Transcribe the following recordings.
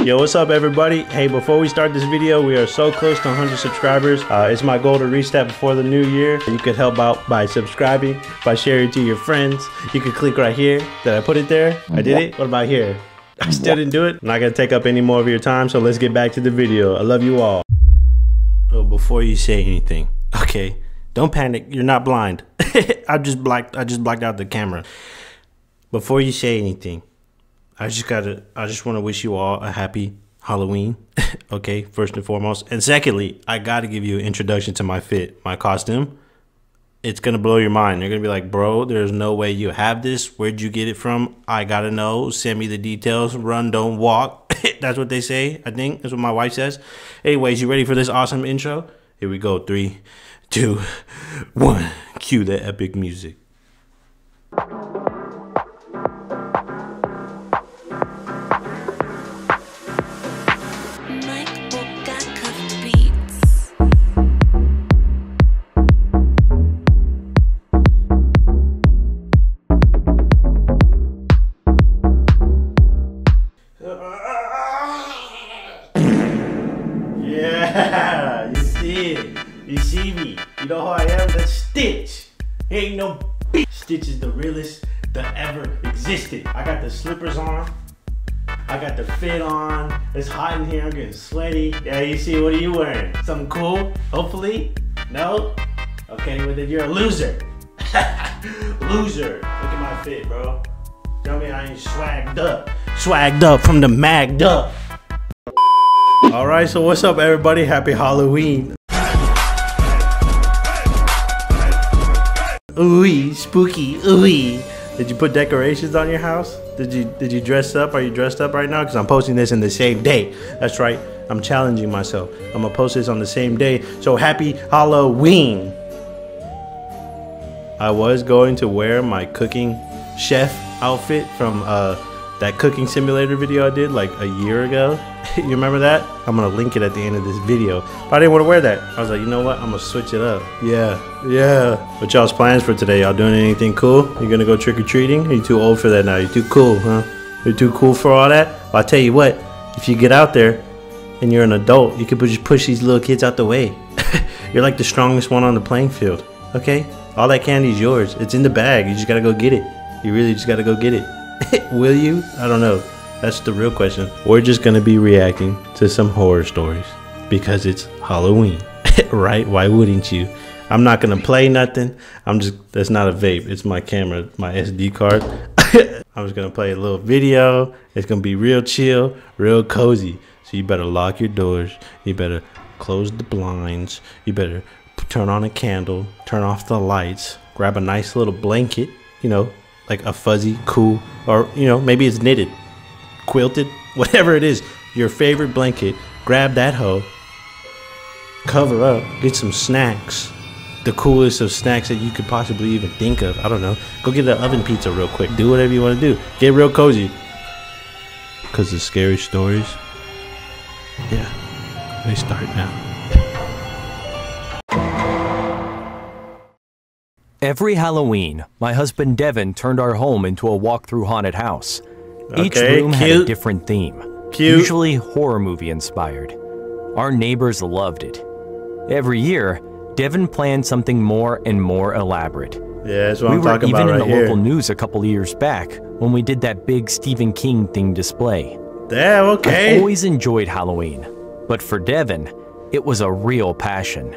Yo, what's up everybody? Hey, before we start this video, we are so close to 100 subscribers. It's my goal to reach that before the new year. You could help out by subscribing, by sharing it to your friends. You could click right here. Did I put it there? I did it? What about here? I still didn't do it? I'm not gonna take up any more of your time, so let's get back to the video. I love you all. So before you say anything, okay, don't panic, you're not blind. I just blacked out the camera. Before you say anything, I just want to wish you all a happy Halloween, okay, first and foremost. And secondly, I got to give you an introduction to my fit, my costume. It's going to blow your mind. You're going to be like, bro, there's no way you have this. Where'd you get it from? I got to know. Send me the details. Run, don't walk. That's what they say, I think. That's what my wife says. Anyways, you ready for this awesome intro? Here we go. 3, 2, 1. Cue the epic music. Yeah, you see it. You see me. You know who I am? That's Stitch. Ain't no bitch. Stitch is the realest that ever existed. I got the slippers on. I got the fit on. It's hot in here. I'm getting sweaty. Yeah, you see, what are you wearing? Something cool? Hopefully? No? Okay, well then you're a loser. Loser. Look at my fit, bro. Tell me I ain't swagged up. Swagged up from the magged up. Alright, so what's up everybody? Happy Halloween. Ooh, spooky, ooh. Did you put decorations on your house? Did you dress up? Are you dressed up right now? Because I'm posting this in the same day. That's right, I'm challenging myself. I'm gonna post this on the same day. So happy Halloween. I was going to wear my cooking chef outfit from that cooking simulator video I did like a year ago. You remember that? I'm gonna link it at the end of this video. But I didn't want to wear that. I was like, you know what? I'm gonna switch it up. Yeah. What y'all's plans for today? Y'all doing anything cool? You gonna go trick-or-treating? Are you too old for that now? You too cool, huh? You're too cool for all that? Well, I'll tell you what, if you get out there and you're an adult, you could just push these little kids out the way. You're like the strongest one on the playing field, okay? All that candy's yours. It's in the bag. You just gotta go get it. You really just gotta go get it. Will you? I don't know. That's the real question. We're just gonna be reacting to some horror stories because it's Halloween, right? Why wouldn't you? I'm not gonna play nothing. That's not a vape. It's my camera, my SD card. I'm just gonna play a little video. It's gonna be real chill, real cozy. So you better lock your doors. You better close the blinds. You better turn on a candle, turn off the lights, grab a nice little blanket, you know, like a fuzzy, cool, or, you know, maybe it's knitted, quilted, whatever it is, your favorite blanket. Grab that hoe, cover up, get some snacks, the coolest of snacks that you could possibly even think of. I don't know, go get an oven pizza real quick. Do whatever you want to do. Get real cozy, because the scary stories, yeah, they start now. Every Halloween, my husband Devin turned our home into a walk-through haunted house. Each room had a different theme, usually horror movie inspired. Our neighbors loved it. Every year, Devin planned something more and more elaborate. Yeah, that's what I'm talking about right here. We were even in the local news a couple of years back when we did that big Stephen King themed display. Damn, okay. I've always enjoyed Halloween, but for Devin, it was a real passion.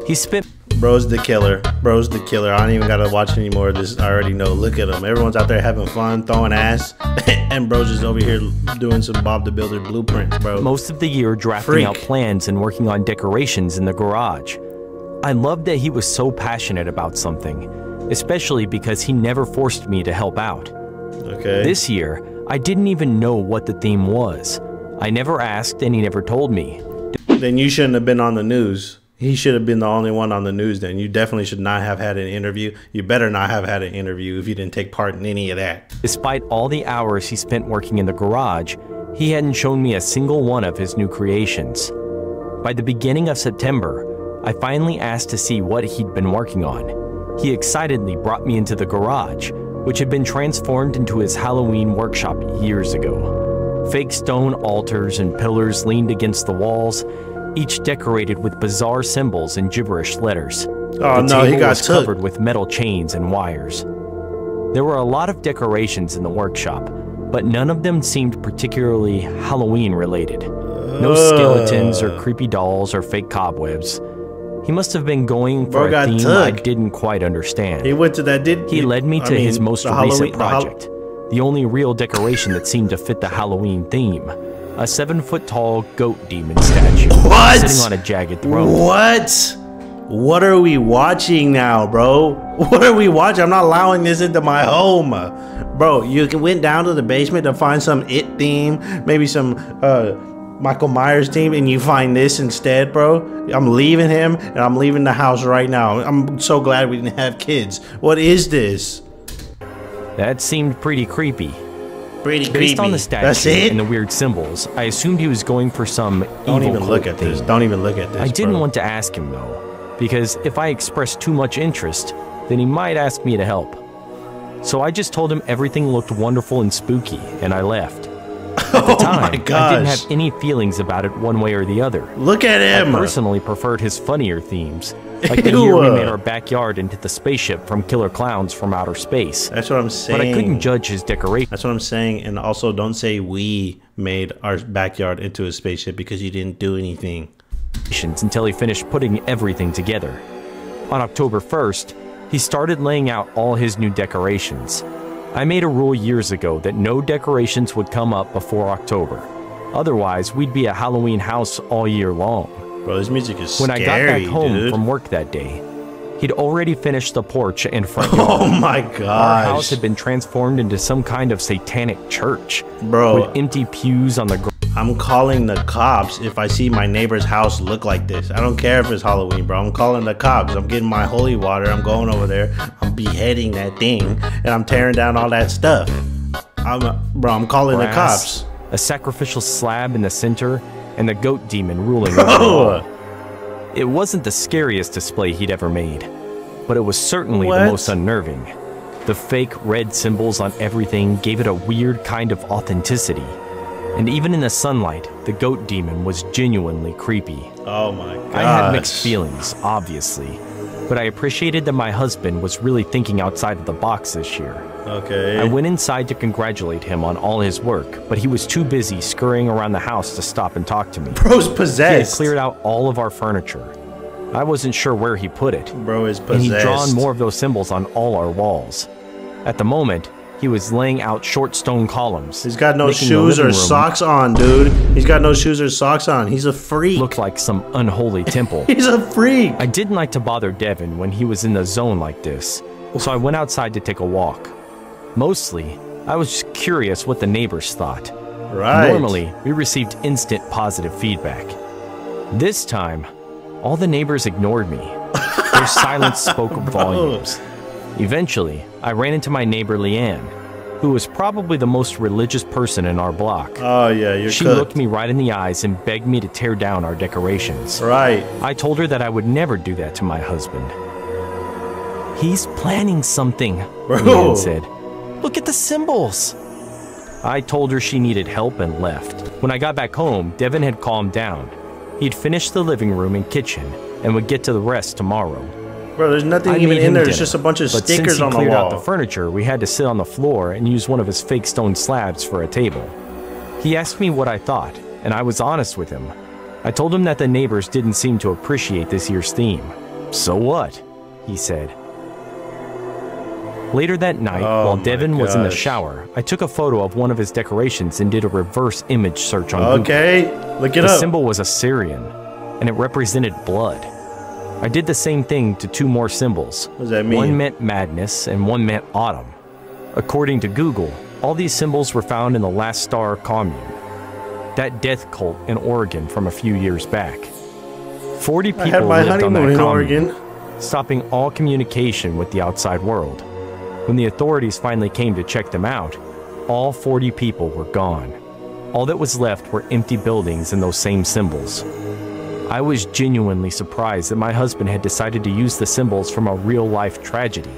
He spent... Bro's the killer. Bro's the killer. I don't even gotta watch any more of this. I already know. Look at him. Everyone's out there having fun, throwing ass. And bro's just over here doing some Bob the Builder blueprints, bro. Most of the year drafting out plans and working on decorations in the garage. I loved that he was so passionate about something, especially because he never forced me to help out. Okay. This year, I didn't even know what the theme was. I never asked and he never told me. Then you shouldn't have been on the news. He should have been the only one on the news then. You definitely should not have had an interview. You better not have had an interview if you didn't take part in any of that. Despite all the hours he spent working in the garage, he hadn't shown me a single one of his new creations. By the beginning of September, I finally asked to see what he'd been working on. He excitedly brought me into the garage, which had been transformed into his Halloween workshop years ago. Fake stone altars and pillars leaned against the walls, each decorated with bizarre symbols and gibberish letters. Oh no, he got covered with metal chains and wires. There were a lot of decorations in the workshop, but none of them seemed particularly Halloween related. No skeletons or creepy dolls or fake cobwebs. He must have been going for a theme I didn't quite understand. He went to that, He led me to his most recent project, the only real decoration that seemed to fit the Halloween theme. A 7-foot-tall goat demon statue sitting on a jagged throne. What? What are we watching now, bro? What are we watching? I'm not allowing this into my home. Bro, you went down to the basement to find some It theme, maybe some Michael Myers theme, and you find this instead, bro? I'm leaving him, and I'm leaving the house right now. I'm so glad we didn't have kids. What is this? That seemed pretty creepy. Based on the statue and the weird symbols, I assumed he was going for some Don't even look at this. Don't even look at this. I didn't want to ask him though, because if I expressed too much interest, then he might ask me to help. So I just told him everything looked wonderful and spooky, and I left. At the time, I didn't have any feelings about it one way or the other. Look at him! I personally preferred his funnier themes, like the year we made our backyard into the spaceship from Killer Clowns from Outer Space. That's what I'm saying. But I couldn't judge his decoration. That's what I'm saying, and also don't say we made our backyard into a spaceship because you didn't do anything. Until he finished putting everything together. On October 1st, he started laying out all his new decorations. I made a rule years ago that no decorations would come up before October. Otherwise, we'd be a Halloween house all year long. Bro, this music is When scary, I got back home dude. from work that day, he'd already finished the porch and front yard. Oh my gosh. Our house had been transformed into some kind of satanic church. Bro. With empty pews on the ground. I'm calling the cops if I see my neighbor's house look like this. I don't care if it's Halloween, bro. I'm calling the cops. I'm getting my holy water. I'm going over there. I'm beheading that thing, and I'm tearing down all that stuff. I'm calling the cops. A sacrificial slab in the center, and the goat demon ruling over it. It wasn't the scariest display he'd ever made, but it was certainly the most unnerving. The fake red symbols on everything gave it a weird kind of authenticity. And even in the sunlight, the goat demon was genuinely creepy. Oh my gosh. I had mixed feelings, obviously, but I appreciated that my husband was really thinking outside of the box this year. Okay. I went inside to congratulate him on all his work, but he was too busy scurrying around the house to stop and talk to me. Bro's possessed. He had cleared out all of our furniture. I wasn't sure where he put it. Bro is possessed. And he'd drawn more of those symbols on all our walls. At the moment, he was laying out short stone columns. He's got no shoes or socks on, dude. He's got no shoes or socks on. He's a freak. Looked like some unholy temple. He's a freak. I didn't like to bother Devin when he was in the zone like this, so I went outside to take a walk. Mostly, I was just curious what the neighbors thought. Right. Normally, we received instant positive feedback. This time, all the neighbors ignored me. Their silence spoke volumes. Eventually, I ran into my neighbor Leanne, who was probably the most religious person in our block. Oh yeah, She looked me right in the eyes and begged me to tear down our decorations. Right. I told her that I would never do that to my husband. He's planning something, Leanne said. Look at the symbols. I told her she needed help and left. When I got back home, Devin had calmed down. He'd finished the living room and kitchen and would get to the rest tomorrow. Bro, there's nothing even in there. It's just a bunch of stickers on the wall. But since he cleared out the furniture, we had to sit on the floor and use one of his fake stone slabs for a table. He asked me what I thought, and I was honest with him. I told him that the neighbors didn't seem to appreciate this year's theme. So what? He said. Later that night, while Devin was in the shower, I took a photo of one of his decorations and did a reverse image search on Google. Okay, look it up. The symbol was Assyrian, and it represented blood. I did the same thing to two more symbols. What does that mean? One meant madness and one meant autumn. According to Google, all these symbols were found in the Last Star commune, that death cult in Oregon from a few years back. 40 people lived on that commune, stopping all communication with the outside world. When the authorities finally came to check them out, all 40 people were gone. All that was left were empty buildings and those same symbols. I was genuinely surprised that my husband had decided to use the symbols from a real-life tragedy.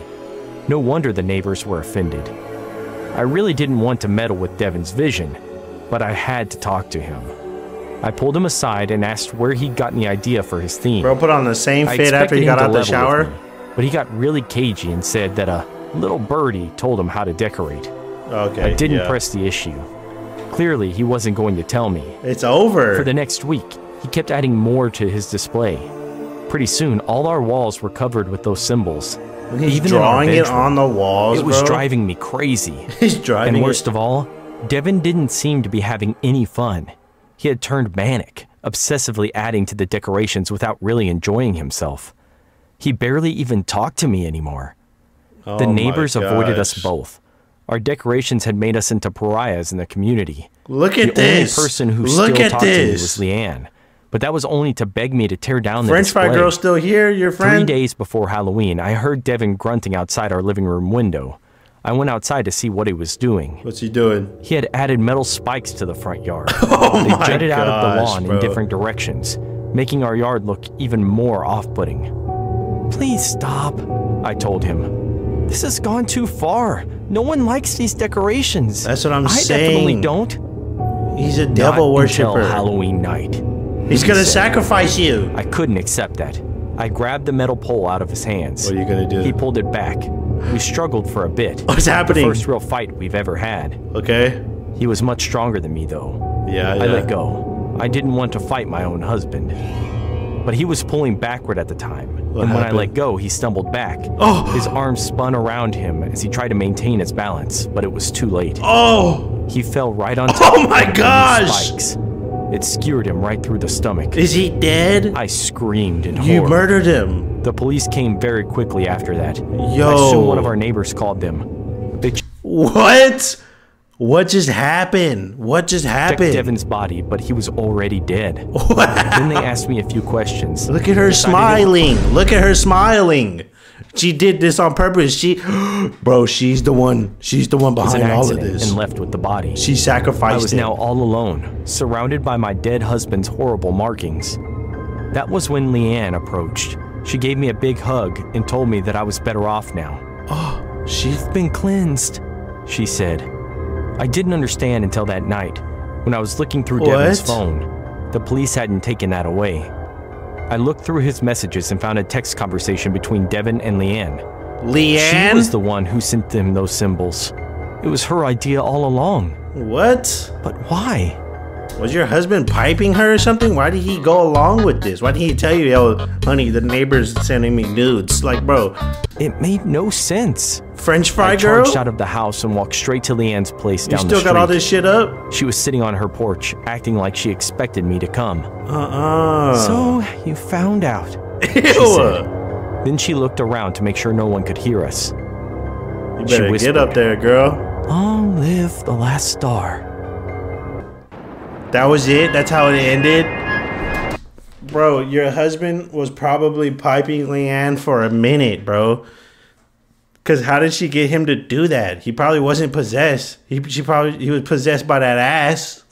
No wonder the neighbors were offended. I really didn't want to meddle with Devin's vision, but I had to talk to him. I pulled him aside and asked where he'd gotten the idea for his theme. Bro put on the same fit after he got out the shower? Me, but he got really cagey and said that a little birdie told him how to decorate. Okay, I didn't press the issue. Clearly, he wasn't going to tell me. It's over. For the next week, he kept adding more to his display. Pretty soon, all our walls were covered with those symbols. He's Even drawing in our bedroom, it on the walls, It was driving me crazy. He's driving And worst of all, Devin didn't seem to be having any fun. He had turned manic, obsessively adding to the decorations without really enjoying himself. He barely even talked to me anymore. The neighbors avoided us both. Our decorations had made us into pariahs in the community. Look at this. The only person who still talked to me was Leanne. But that was only to beg me to tear down the display. French fry girl still here, your friend? 3 days before Halloween, I heard Devin grunting outside our living room window. I went outside to see what he was doing. What's he doing? He had added metal spikes to the front yard. Oh they jutted out of the lawn bro. in different directions, making our yard look even more off-putting. Please stop, I told him. This has gone too far. No one likes these decorations. That's what I'm saying. I definitely don't. He's a devil worshiper. Until Halloween night. He's gonna sacrifice you. I couldn't accept that. I grabbed the metal pole out of his hands. What are you gonna do? He pulled it back. We struggled for a bit. What's happening? The first real fight we've ever had. Okay. He was much stronger than me, though. Yeah. I let go. I didn't want to fight my own husband. But he was pulling backward at the time. What and when happened? I let go, he stumbled back. Oh! His arms spun around him as he tried to maintain his balance, but it was too late. Oh! He fell right on top Oh my of gosh! spikes. It skewered him right through the stomach. Is he dead? I screamed in horror. You murdered him. The police came very quickly after that. Yo. I assume one of our neighbors called them. They What? What just happened? What just checked happened? Devin's body, but he was already dead. What? Then they asked me a few questions. Look at her smiling. Look at her smiling. She did this on purpose. Bro, she's the one. She's the one behind all of this. And left with the body. She sacrificed I was it. now all alone, surrounded by my dead husband's horrible markings. That was when Leanne approached. She gave me a big hug and told me that I was better off now. Oh, she's been cleansed, she said. I didn't understand until that night, when I was looking through Devin's phone. The police hadn't taken that away. I looked through his messages and found a text conversation between Devin and Leanne. Leanne? She was the one who sent them those symbols. It was her idea all along. What? But why? Was your husband piping her or something? Why did he go along with this? Why didn't he tell you, yo, honey, the neighbor's sending me nudes? Like, bro. It made no sense. French fry girl? I charged out of the house and walked straight to Leanne's place down the street. You still got all this shit up? She was sitting on her porch, acting like she expected me to come. So, you found out, Ew. she said. Then she looked around to make sure no one could hear us. You better get up there, girl. Long live the last star. That was it? That's how it ended? Bro, your husband was probably piping Leanne for a minute, bro. Because how did she get him to do that? He probably wasn't possessed. He was possessed by that ass.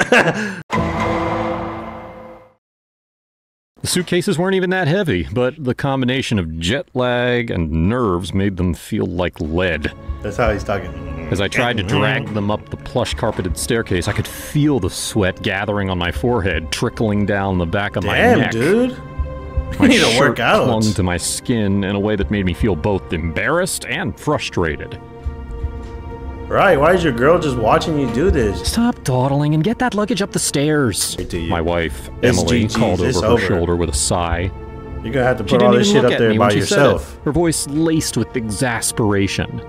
The suitcases weren't even that heavy, but the combination of jet lag and nerves made them feel like lead. That's how he's talking. As I tried to drag them up the plush carpeted staircase, I could feel the sweat gathering on my forehead, trickling down the back of my neck. Damn, dude. My You need to shirt work out. clung to my skin in a way that made me feel both embarrassed and frustrated. Right, why is your girl just watching you do this? Stop dawdling and get that luggage up the stairs. My wife, Emily, called over her shoulder with a sigh. You're gonna have to put all this shit up there by yourself. Her voice laced with exasperation.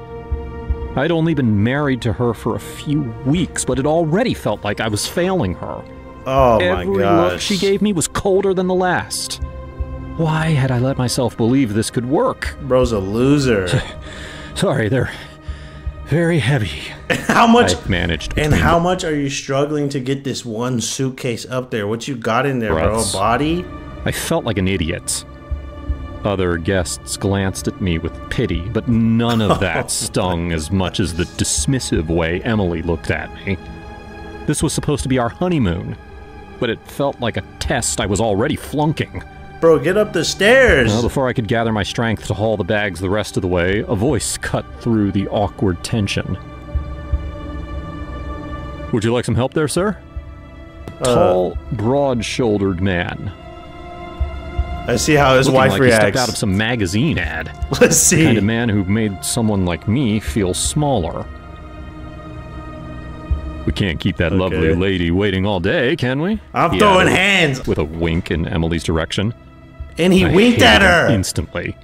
I'd only been married to her for a few weeks, but it already felt like I was failing her. Oh my gosh. Every look she gave me was colder than the last. Why had I let myself believe this could work? Bro's a loser. Sorry, they're very heavy. How much? I've managed. And how much are you struggling to get this one suitcase up there? What you got in there, bro? A body? I felt like an idiot. Other guests glanced at me with pity, but none of that stung as much as the dismissive way Emily looked at me. This was supposed to be our honeymoon, but it felt like a test I was already flunking. Bro, get up the stairs! Well, before I could gather my strength to haul the bags the rest of the way, a voice cut through the awkward tension. Would you like some help there, sir? Tall, broad-shouldered man. I see how his Looking wife like reacts. He stepped out of some magazine ad. Let's see. The kind of man who made someone like me feel smaller. We can't keep that lovely lady waiting all day, can we? I'm throwing hands! With a wink in Emily's direction. And he winked at her! Instantly.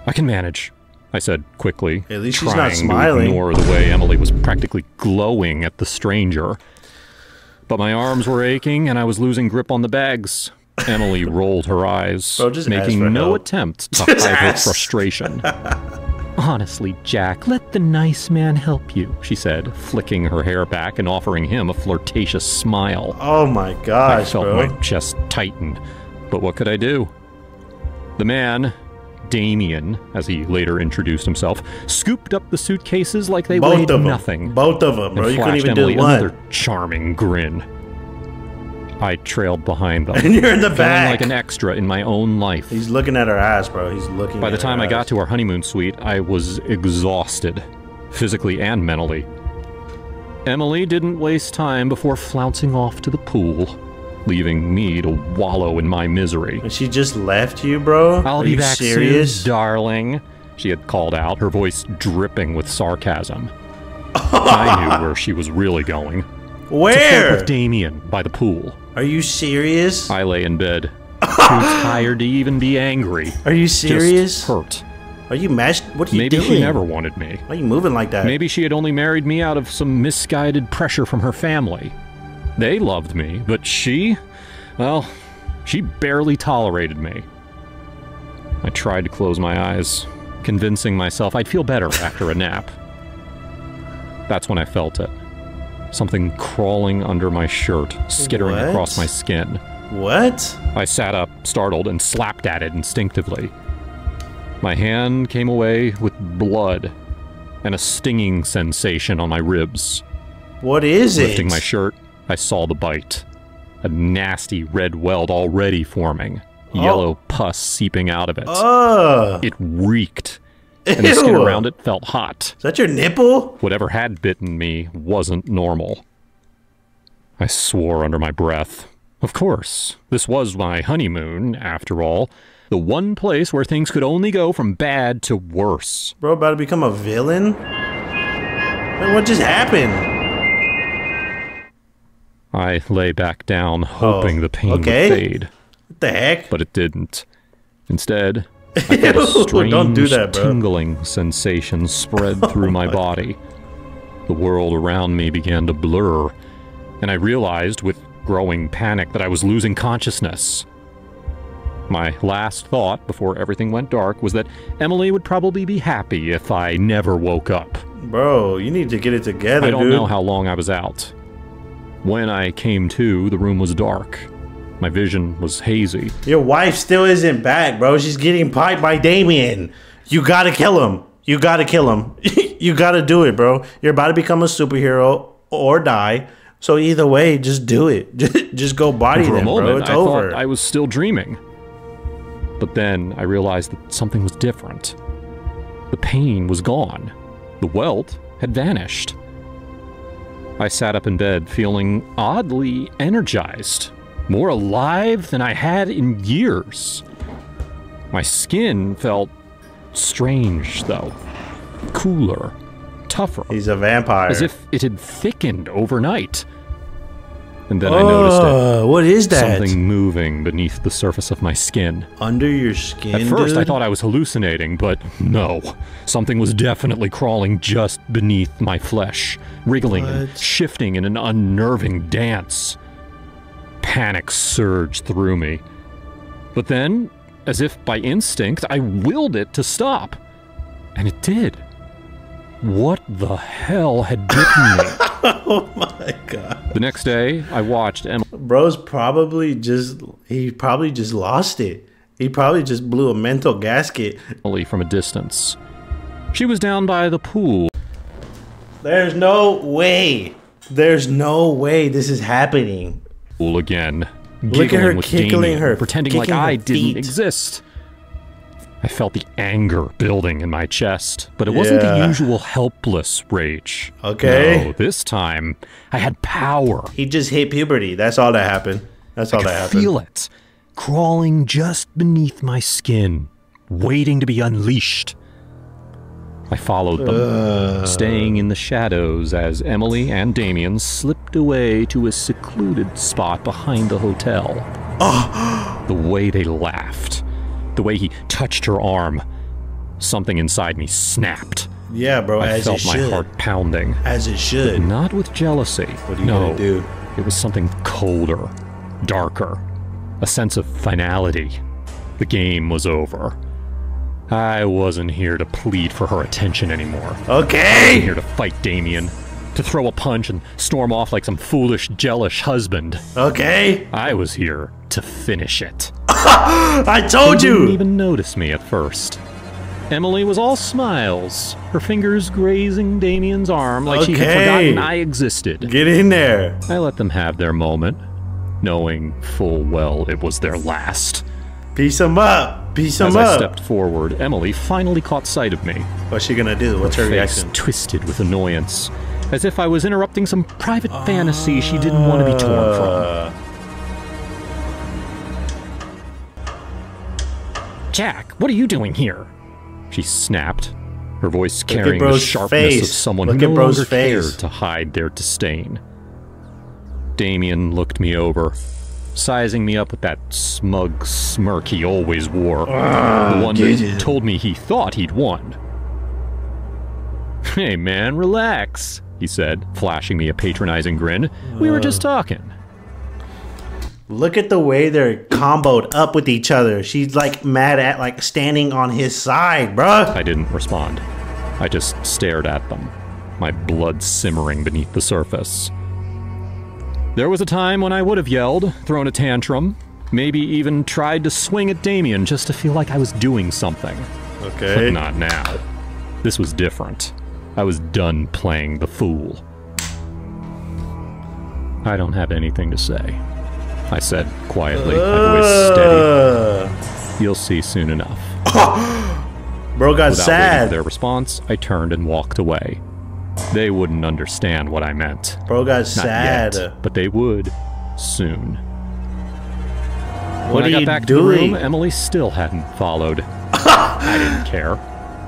I can manage, I said quickly. At least she's not smiling. To ignore the way Emily was practically glowing at the stranger. But my arms were aching and I was losing grip on the bags. Emily rolled her eyes, making no attempt to hide her frustration. Honestly, Jack, let the nice man help you, she said, flicking her hair back and offering him a flirtatious smile. Oh my gosh, I felt my chest tighten, but what could I do? The man, Damien, as he later introduced himself, scooped up the suitcases like they weighed nothing. Both of them, bro. You couldn't even Emily do one. Another charming grin. I trailed behind them. And you're in the back. Like an extra in my own life. He's looking at her ass, bro. He's looking at her ass. By the time I got to our honeymoon suite, I was exhausted, physically and mentally. Emily didn't waste time before flouncing off to the pool, leaving me to wallow in my misery. And she just left you, bro? I'll be back soon, darling, she had called out, her voice dripping with sarcasm. I knew where she was really going. Where? To flirt with Damien by the pool. Are you serious? I lay in bed, too tired to even be angry. Are you serious? Just hurt. Are you mashed? What are you doing? Maybe she never wanted me. Why are you moving like that? Maybe she had only married me out of some misguided pressure from her family. They loved me, but she, well, she barely tolerated me. I tried to close my eyes, convincing myself I'd feel better after a nap. That's when I felt it. Something crawling under my shirt, skittering across my skin. What? I sat up, startled, and slapped at it instinctively. My hand came away with blood and a stinging sensation on my ribs. What is it? Lifting my shirt, I saw the bite. A nasty red welt already forming. Yellow pus seeping out of it. It reeked. And the skin around it felt hot. Is that your nipple? Whatever had bitten me wasn't normal. I swore under my breath. Of course, this was my honeymoon, after all. The one place where things could only go from bad to worse. Bro, about to become a villain? What just happened? I lay back down, hoping the pain would fade. What the heck? But it didn't. Instead, I felt a strange tingling sensation spread through my body. The world around me began to blur, and I realized with growing panic that I was losing consciousness. My last thought before everything went dark was that Emily would probably be happy if I never woke up. Bro, you need to get it together, dude. I don't know how long I was out. When I came to, the room was dark. My vision was hazy. Your wife still isn't back, bro. She's getting piped by Damien. You gotta kill him. You gotta kill him. You gotta do it, bro. You're about to become a superhero or die. So either way, just do it. Just go body them, bro. It's over. Thought I was still dreaming. But then I realized that something was different. The pain was gone. The welt had vanished. I sat up in bed feeling oddly energized. More alive than I had in years. My skin felt strange, though. Cooler. Tougher. He's a vampire. As if it had thickened overnight. And then I noticed it. What is that? Something moving beneath the surface of my skin. Under your skin, At first, I thought I was hallucinating, but no. Something was definitely crawling just beneath my flesh. Wriggling and shifting in an unnerving dance. Panic surged through me. But then, as if by instinct, I willed it to stop. And it did. What the hell had bitten me? Oh my god. The next day, I watched Emily. Bro's probably just, he probably just lost it. He probably just blew a mental gasket. From a distance. She was down by the pool. There's no way. There's no way this is happening. Again. Look at her with kickling Damien, her, pretending like I didn't exist. I felt the anger building in my chest, but it wasn't the usual helpless rage. Okay. No, this time, I had power. He just hit puberty. That's all that happened. That's all that happened. I could feel it, crawling just beneath my skin, waiting to be unleashed. I followed them, staying in the shadows as Emily and Damien slipped away to a secluded spot behind the hotel. The way they laughed, the way he touched her arm, something inside me snapped. Yeah, bro, I felt my heart pounding. As it should. But not with jealousy. What are you gonna do? It was something colder, darker, a sense of finality. The game was over. I wasn't here to plead for her attention anymore. Okay! I wasn't here to fight Damien, to throw a punch and storm off like some foolish, jealous husband. Okay! I was here to finish it. I told you! She didn't even notice me at first. Emily was all smiles, her fingers grazing Damien's arm like she had forgotten I existed. Get in there! I let them have their moment, knowing full well it was their last. Piece them up! Piece them up! As I stepped forward, Emily finally caught sight of me. What's she gonna do? What's her reaction? Face twisted with annoyance, as if I was interrupting some private fantasy she didn't want to be torn from. Jack, what are you doing here? She snapped, her voice carrying the sharpness of someone who no longer cared to hide their disdain. Damien looked me over, sizing me up with that smug smirk he always wore. The one that told me he thought he'd won. Hey man, relax, he said, flashing me a patronizing grin. We were just talking. Look at the way they're comboed up with each other. She's like mad at like standing on his side, bruh. I didn't respond. I just stared at them, my blood simmering beneath the surface. There was a time when I would have yelled, thrown a tantrum, maybe even tried to swing at Damien just to feel like I was doing something. Okay. But not now. This was different. I was done playing the fool. I don't have anything to say, I said quietly, my voice steady. You'll see soon enough. Bro got Without sad. waiting for their response, I turned and walked away. They wouldn't understand what I meant. Bro got Not sad. yet, but they would soon. What When I are got you back doing? to the room, Emily still hadn't followed. I didn't care.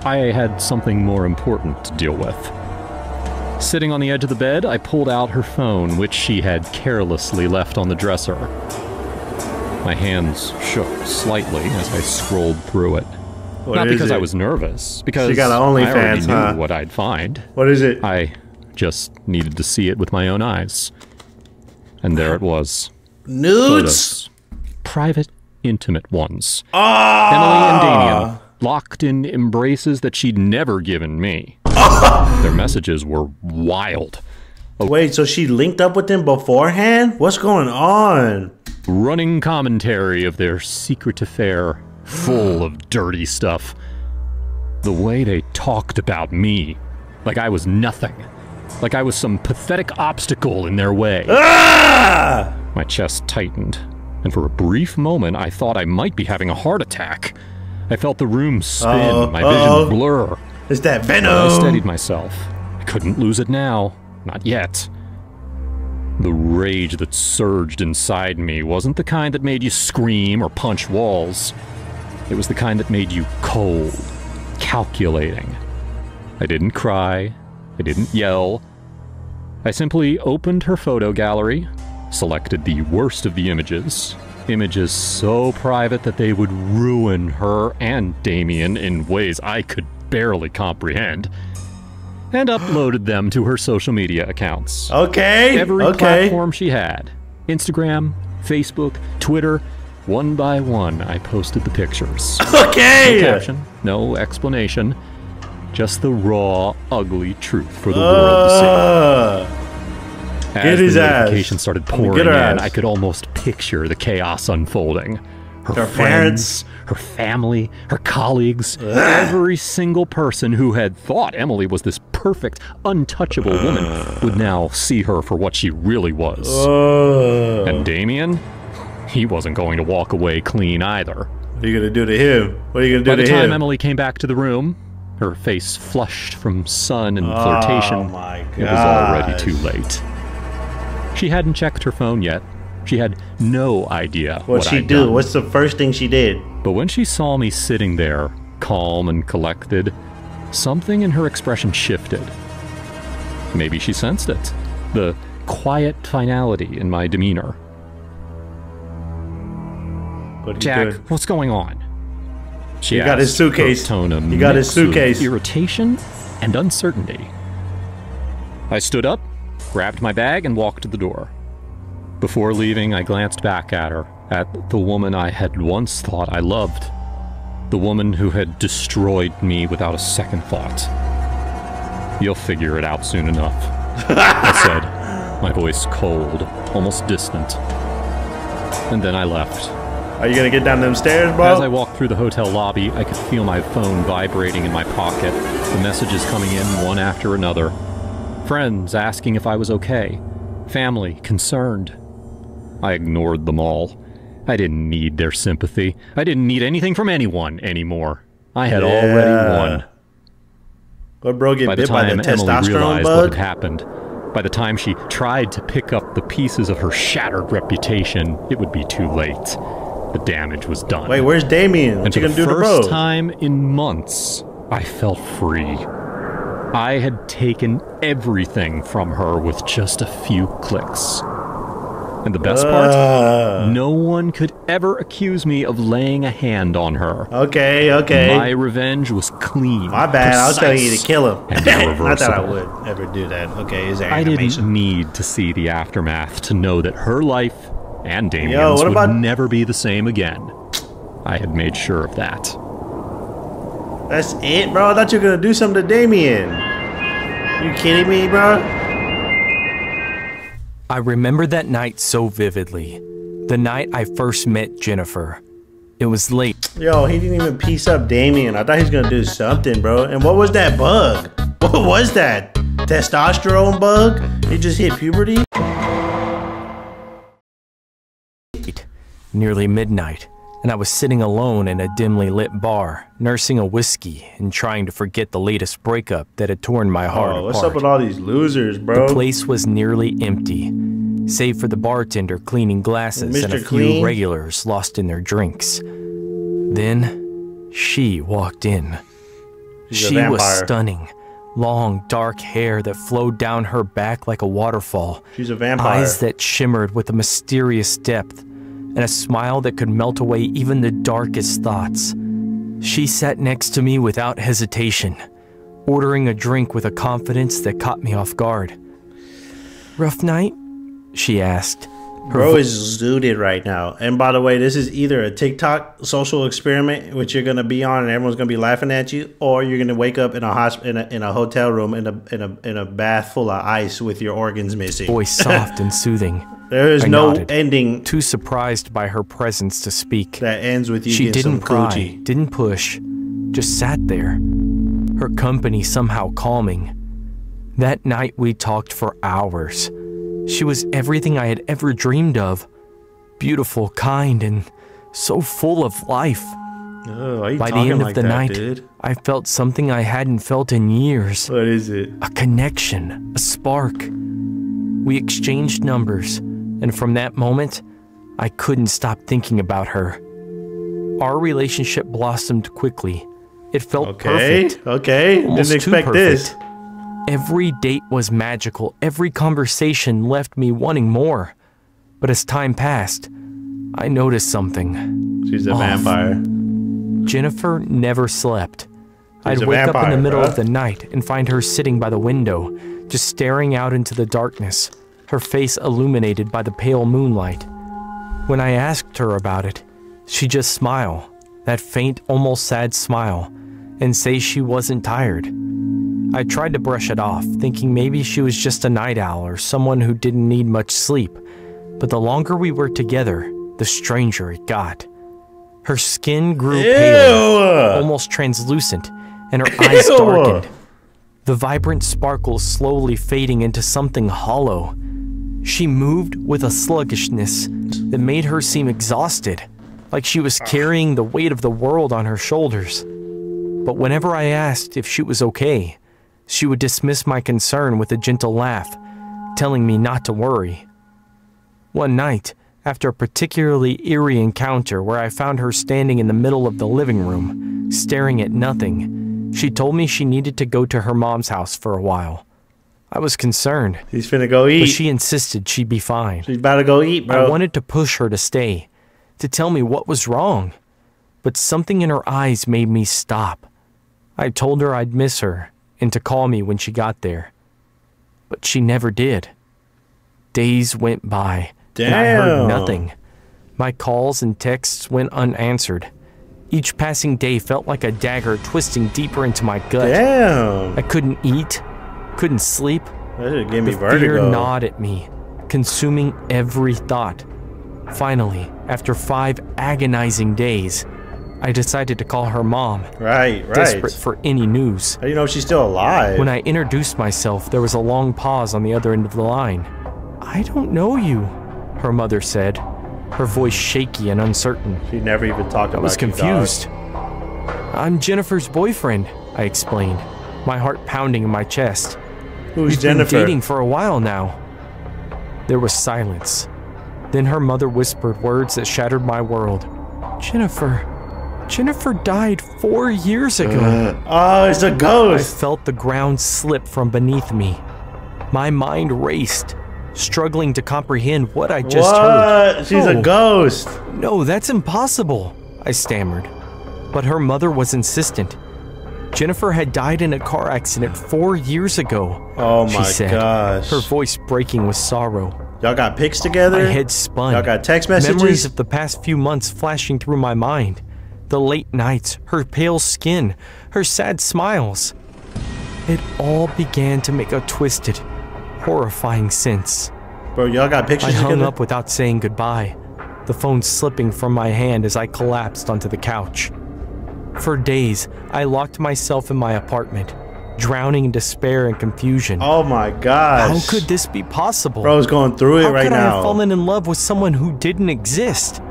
I had something more important to deal with. Sitting on the edge of the bed, I pulled out her phone, which she had carelessly left on the dresser. My hands shook slightly as I scrolled through it. Not because I was nervous, because She got I OnlyFans, already knew what I'd find. What is it? I just needed to see it with my own eyes. And there it was. Nudes? Photos. Private, intimate ones. Emily and Damien, locked in embraces that she'd never given me. Their messages were wild. Wait, so she linked up with them beforehand? What's going on? Running commentary of their secret affair, full of dirty stuff. The way they talked about me, like I was nothing. Like I was some pathetic obstacle in their way. My chest tightened, and for a brief moment I thought I might be having a heart attack. I felt the room spin, my vision blur. It's that venom! I steadied myself. I couldn't lose it now. Not yet. The rage that surged inside me wasn't the kind that made you scream or punch walls. It was the kind that made you cold, calculating. I didn't cry. I didn't yell. I simply opened her photo gallery, selected the worst of the images. Images so private that they would ruin her and Damien in ways I could barely comprehend, and uploaded them to her social media accounts. Okay. Every platform she had. Instagram, Facebook, Twitter. One by one, I posted the pictures. Okay. No caption, no explanation. Just the raw, ugly truth for the world to see. As the notifications started pouring in, I could almost picture the chaos unfolding. Her friends, her family, her colleagues, every single person who had thought Emily was this perfect, untouchable woman would now see her for what she really was. And Damien? He wasn't going to walk away clean either. What are you gonna do to him? What are you gonna do to him? By the time Emily came back to the room, her face flushed from sun and flirtation, oh my God. It was already too late. She hadn't checked her phone yet. She had no idea what she'd do. What's the first thing she did? But when she saw me sitting there, calm and collected, something in her expression shifted. Maybe she sensed it. The quiet finality in my demeanor. Jack, what's going on? He got his suitcase. He got his suitcase. Irritation and uncertainty. I stood up, grabbed my bag, and walked to the door. Before leaving, I glanced back at her, at the woman I had once thought I loved. The woman who had destroyed me without a second thought. You'll figure it out soon enough, I said, my voice cold, almost distant. And then I left. Are you gonna get down them stairs, bro? As I walked through the hotel lobby, I could feel my phone vibrating in my pocket, the messages coming in one after another. Friends asking if I was okay. Family concerned. I ignored them all. I didn't need their sympathy. I didn't need anything from anyone anymore. I had already won. But bro, get bit by the testosterone realized bug? What had happened, by the time she tried to pick up the pieces of her shattered reputation, it would be too late. The damage was done. Wait, where's Damien? What you gonna do to bro? For the first time in months, I felt free. I had taken everything from her with just a few clicks. And the best part? No one could ever accuse me of laying a hand on her. Okay, okay. My revenge was clean. My bad, I was telling you to kill him. And irreversible. Not that I would ever do that. Okay, is there animation? I didn't need to see the aftermath to know that her life and Damien's would never be the same again. I had made sure of that. That's it, bro? I thought you were gonna do something to Damien. You kidding me, bro? I remember that night so vividly. The night I first met Jennifer. It was late. Yo, he didn't even piece up Damien. I thought he was gonna do something, bro. And what was that bug? What was that? Testosterone bug? He just hit puberty? Nearly midnight, and I was sitting alone in a dimly lit bar, nursing a whiskey and trying to forget the latest breakup that had torn my heart apart. What's up with all these losers, bro? The place was nearly empty, save for the bartender cleaning glasses and a few regulars lost in their drinks. Then, she walked in. She was stunning. Long, dark hair that flowed down her back like a waterfall. She's a vampire. Eyes that shimmered with a mysterious depth, and a smile that could melt away even the darkest thoughts. She sat next to me without hesitation, ordering a drink with a confidence that caught me off guard. "Rough night?" she asked. Bro is zooted right now. And by the way, this is either a TikTok social experiment, which you're gonna be on, and everyone's gonna be laughing at you, or you're gonna wake up in a hotel room in a bath full of ice with your organs missing. Voice soft and soothing. There is no ending. Too surprised by her presence to speak. That ends with you She getting didn't some pry, coochie. didn't push, just sat there. Her company somehow calming. That night we talked for hours. She was everything I had ever dreamed of. Beautiful, kind, and so full of life. By the end of the night, I felt something I hadn't felt in years. What is it? A connection, a spark. We exchanged numbers, and from that moment, I couldn't stop thinking about her. Our relationship blossomed quickly. It felt perfect. Okay, almost didn't expect this. Every date was magical. Every conversation left me wanting more. But as time passed, I noticed something. She's a vampire. Jennifer never slept. I'd wake up in the middle of the night and find her sitting by the window, just staring out into the darkness, her face illuminated by the pale moonlight. When I asked her about it, she'd just smile, that faint, almost sad smile, and say she wasn't tired. I tried to brush it off, thinking maybe she was just a night owl or someone who didn't need much sleep. But the longer we were together, the stranger it got. Her skin grew paler, almost translucent, and her eyes darkened. The vibrant sparkle slowly fading into something hollow. She moved with a sluggishness that made her seem exhausted. like she was carrying the weight of the world on her shoulders. But whenever I asked if she was okay, she would dismiss my concern with a gentle laugh, telling me not to worry. One night, after a particularly eerie encounter where I found her standing in the middle of the living room, staring at nothing, she told me she needed to go to her mom's house for a while. I was concerned. She's finna go eat. But she insisted she'd be fine. She's about to go eat, bro. I wanted to push her to stay, to tell me what was wrong, but something in her eyes made me stop. I told her I'd miss her and to call me when she got there, but she never did. Days went by, and I heard nothing. My calls and texts went unanswered. Each passing day felt like a dagger twisting deeper into my gut. Damn. I couldn't eat, couldn't sleep. That gave me the vertigo. fear gnawed at me, consuming every thought. Finally, after 5 agonizing days, I decided to call her mom. Right. Desperate for any news. How do you know she's still alive? When I introduced myself, there was a long pause on the other end of the line. I don't know you, her mother said, her voice shaky and uncertain. She never even talked about you. I was confused. I'm Jennifer's boyfriend, I explained, my heart pounding in my chest. Who's Jennifer? We've been dating for a while now. There was silence. Then her mother whispered words that shattered my world. Jennifer died 4 years ago. Oh, it's a ghost. I felt the ground slip from beneath me. My mind raced, struggling to comprehend what I just heard. She's a ghost. No, that's impossible, I stammered. But her mother was insistent. Jennifer had died in a car accident 4 years ago. Oh my she said, gosh. her voice breaking with sorrow. Y'all got pics together? My head spun. Y'all got text messages? Memories of the past few months flashing through my mind. The late nights, her pale skin, her sad smiles. It all began to make a twisted, horrifying sense. Bro, y'all got pictures together? I hung up without saying goodbye, the phone slipping from my hand as I collapsed onto the couch. For days, I locked myself in my apartment, drowning in despair and confusion. Oh my gosh. How could this be possible? Bro's going through it right now. How could I have fallen in love with someone who didn't exist?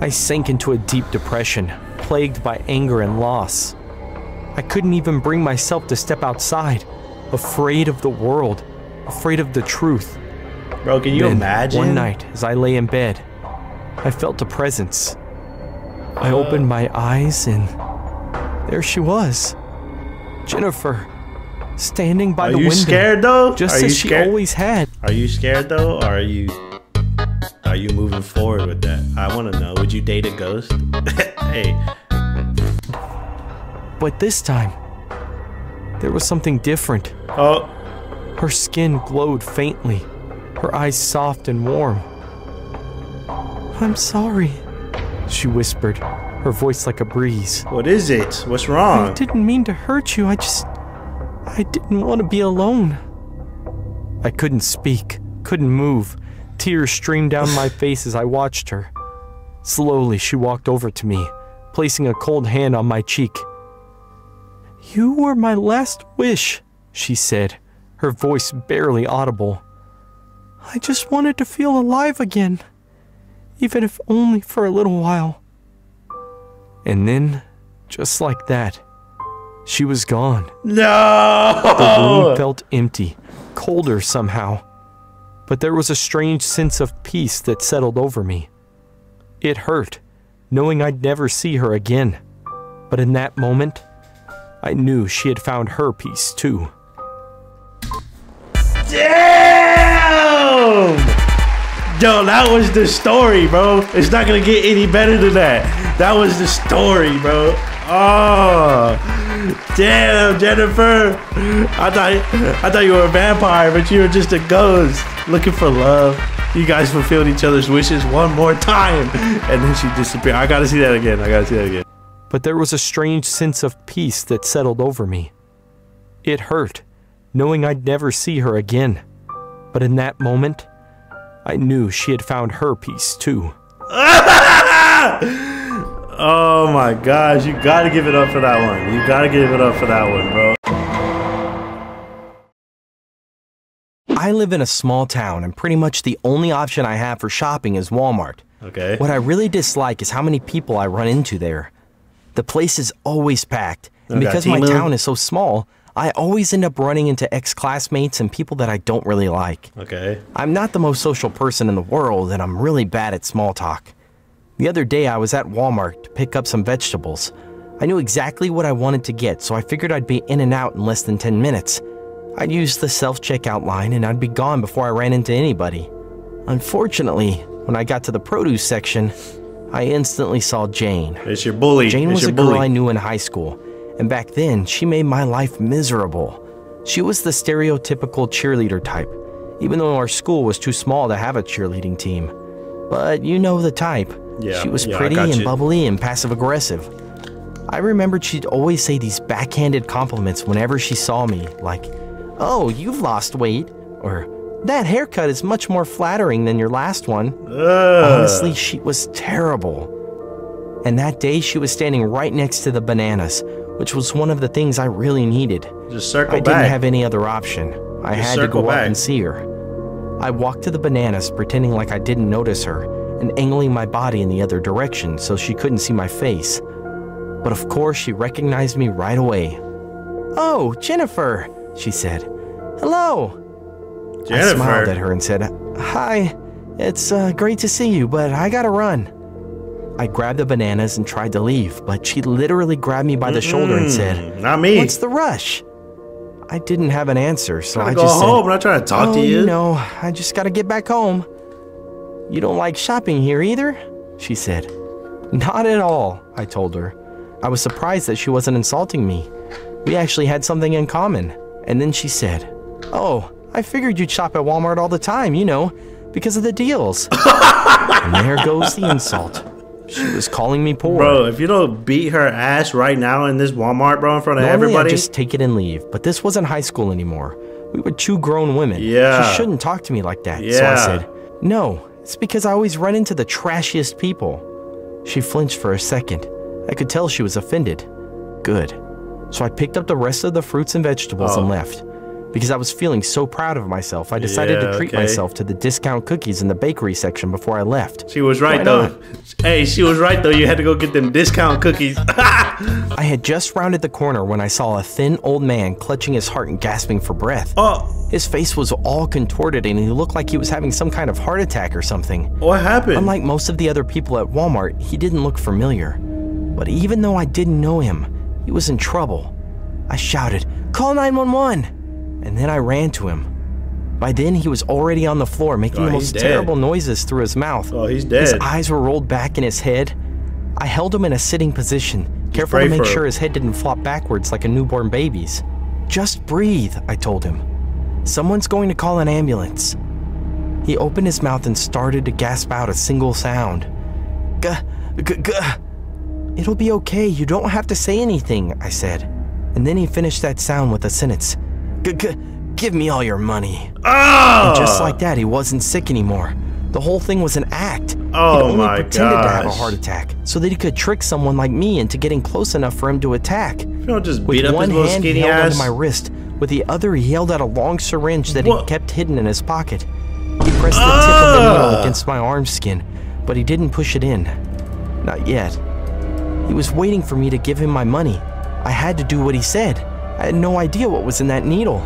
I sank into a deep depression, plagued by anger and loss. I couldn't even bring myself to step outside, afraid of the world, afraid of the truth. Bro, can you imagine? One night, as I lay in bed, I felt a presence. I opened my eyes and there she was. Jennifer, standing by the window. Are you scared though? Just as she always had. Are you scared though, or are you moving forward with that? I want to know. Would you date a ghost? Hey. But this time, there was something different. Oh. Her skin glowed faintly, her eyes soft and warm. I'm sorry, she whispered, her voice like a breeze. What is it? What's wrong? I didn't mean to hurt you. I didn't want to be alone. I couldn't speak, couldn't move. Tears streamed down my face as I watched her. Slowly, she walked over to me, placing a cold hand on my cheek. You were my last wish, she said, her voice barely audible. I just wanted to feel alive again, even if only for a little while. And then, just like that, she was gone. No! The room felt empty, colder somehow. But there was a strange sense of peace that settled over me. It hurt, knowing I'd never see her again. But in that moment, I knew she had found her peace too. Damn! Yo, that was the story, bro. It's not gonna get any better than that. That was the story, bro. Oh, damn, Jennifer. I thought you were a vampire, but you were just a ghost looking for love. You guys fulfilled each other's wishes one more time, and then she disappeared. I gotta see that again. But there was a strange sense of peace that settled over me. It hurt, knowing I'd never see her again. But in that moment, I knew she had found her peace too. Oh my gosh, you gotta give it up for that one. You gotta give it up for that one, bro. I live in a small town, and pretty much the only option I have for shopping is Walmart. Okay. What I really dislike is how many people I run into there. The place is always packed, and because my town is so small, I always end up running into ex-classmates and people that I don't really like. Okay. I'm not the most social person in the world, and I'm really bad at small talk. The other day, I was at Walmart to pick up some vegetables. I knew exactly what I wanted to get, so I figured I'd be in and out in less than 10 minutes. I'd use the self-checkout line, and I'd be gone before I ran into anybody. Unfortunately, when I got to the produce section, I instantly saw Jane. It's your bully. Jane was a girl I knew in high school, and back then, she made my life miserable. She was the stereotypical cheerleader type, even though our school was too small to have a cheerleading team. But you know the type. Yeah, she was pretty and bubbly and passive-aggressive. I remembered she'd always say these backhanded compliments whenever she saw me, like, "Oh, you've lost weight," or "That haircut is much more flattering than your last one." Honestly, she was terrible. And that day, she was standing right next to the bananas, which was one of the things I really needed. Just circle back. I didn't have any other option. I had to go up and see her. I walked to the bananas, pretending like I didn't notice her, and angling my body in the other direction so she couldn't see my face. But of course, she recognized me right away. "Oh, Jennifer," she said. "Hello." Jennifer. I smiled at her and said, "Hi, it's great to see you, but I gotta run." I grabbed the bananas and tried to leave, but she literally grabbed me by the shoulder and said, "Not me. What's the rush?" I didn't have an answer, so I go just home. said, I'm not trying to talk to you. No, I just gotta get back home. "You don't like shopping here either?" she said. "Not at all," I told her. I was surprised that she wasn't insulting me. We actually had something in common. And then she said, "Oh, I figured you'd shop at Walmart all the time, you know, because of the deals." And there goes the insult. She was calling me poor. Bro, if you don't beat her ass right now in this Walmart, bro, in front of Normally everybody. I'd just take it and leave, but this wasn't high school anymore. We were two grown women. Yeah. She shouldn't talk to me like that. Yeah. So I said, "No, it's because I always run into the trashiest people." She flinched for a second. I could tell she was offended. Good. So I picked up the rest of the fruits and vegetables and left. Because I was feeling so proud of myself, I decided to treat myself to the discount cookies in the bakery section before I left. She was right, though. Hey, she was right, though. You had to go get them discount cookies. I had just rounded the corner when I saw a thin old man clutching his heart and gasping for breath. His face was all contorted and he looked like he was having some kind of heart attack or something. What happened? Unlike most of the other people at Walmart, he didn't look familiar. But even though I didn't know him, he was in trouble. I shouted, "Call 911!" And then I ran to him. By then, he was already on the floor, making the most terrible noises through his mouth. Oh, he's dead. His eyes were rolled back in his head. I held him in a sitting position, careful to make sure his head didn't flop backwards like a newborn baby's. "Just breathe," I told him. "Someone's going to call an ambulance." He opened his mouth and started to gasp out a single sound. "G-g-g." "It'll be okay, you don't have to say anything," I said. And then he finished that sound with a sentence. "Give me all your money." And just like that, he wasn't sick anymore. The whole thing was an act. He'd only pretended to have a heart attack so that he could trick someone like me into getting close enough for him to attack. You don't just beat up his little skinny ass. With one hand, he held onto my wrist. With the other, he held out a long syringe that he kept hidden in his pocket. He pressed the tip of the needle against my arm skin, but he didn't push it in. Not yet. He was waiting for me to give him my money. I had to do what he said. I had no idea what was in that needle.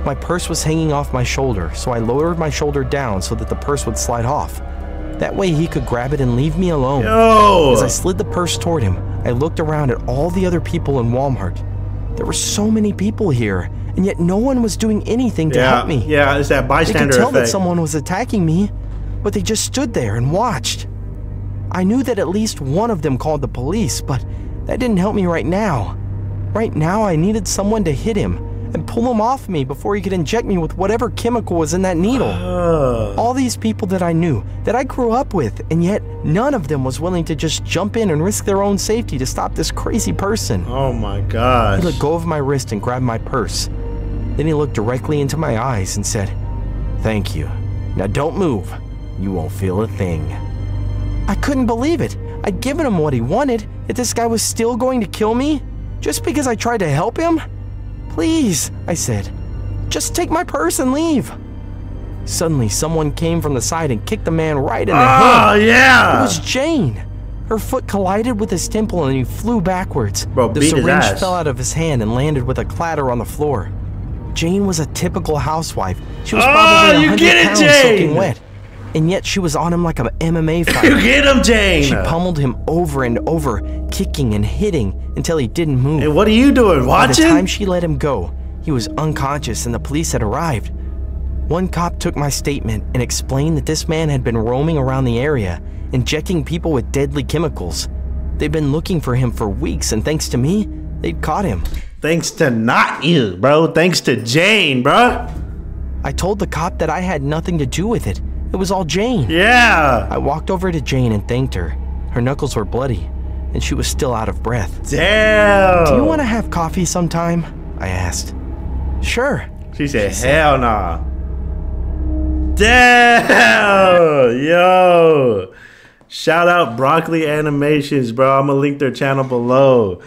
My purse was hanging off my shoulder, so I lowered my shoulder down so that the purse would slide off. That way he could grab it and leave me alone. As I slid the purse toward him, I looked around at all the other people in Walmart. There were so many people here, and yet no one was doing anything to help me. Yeah, it's that bystander effect. They could tell that someone was attacking me, but they just stood there and watched. I knew that at least one of them called the police, but that didn't help me right now. Right now, I needed someone to hit him and pull him off me before he could inject me with whatever chemical was in that needle. All these people that I knew, that I grew up with, and yet none of them was willing to just jump in and risk their own safety to stop this crazy person. Oh my gosh. He let go of my wrist and grabbed my purse. Then he looked directly into my eyes and said, "Thank you. Now don't move. You won't feel a thing." I couldn't believe it. I'd given him what he wanted, yet this guy was still going to kill me? Just because I tried to help him? "Please," I said, "just take my purse and leave." Suddenly, someone came from the side and kicked the man right in the head. Oh, yeah! It was Jane. Her foot collided with his temple and he flew backwards. Bro, the syringe fell out of his hand and landed with a clatter on the floor. Jane was a typical housewife. She was probably 100 pounds soaking wet. And yet she was on him like an MMA fighter. You get him, Jane! She pummeled him over and over, kicking and hitting until he didn't move. Hey, what are you doing, watching? By the time she let him go, he was unconscious and the police had arrived. One cop took my statement and explained that this man had been roaming around the area, injecting people with deadly chemicals. They'd been looking for him for weeks, and thanks to me, they'd caught him. Thanks to not you, bro. Thanks to Jane, bro. I told the cop that I had nothing to do with it. It was all Jane. Yeah. I walked over to Jane and thanked her. Her knuckles were bloody, and she was still out of breath. Damn. Do you want to have coffee sometime? I asked. Sure. She said, hell nah. Damn. Yo. Shout out Broccoli Animations, bro. I'm gonna link their channel below.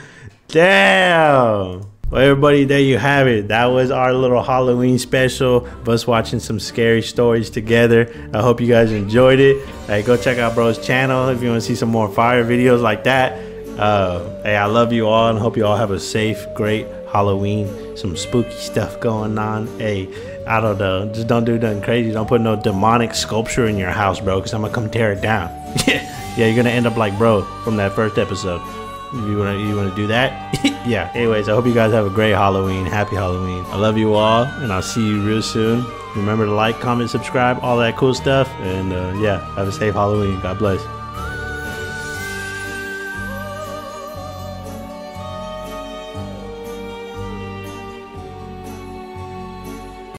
Damn. Well, everybody, there you have it. That was our little Halloween special of us watching some scary stories together. I hope you guys enjoyed it. Hey, go check out bro's channel if you want to see some more fire videos like that. Hey, I love you all and hope you all have a safe, great Halloween. Some spooky stuff going on. Hey, I don't know. Just don't do nothing crazy. Don't put no demonic sculpture in your house, bro, because I'm going to come tear it down. Yeah, you're going to end up like bro from that first episode. You wanna do that? Yeah. Anyways, I hope you guys have a great Halloween. Happy Halloween. I love you all, and I'll see you real soon. Remember to like, comment, subscribe, all that cool stuff. And yeah, have a safe Halloween. God bless.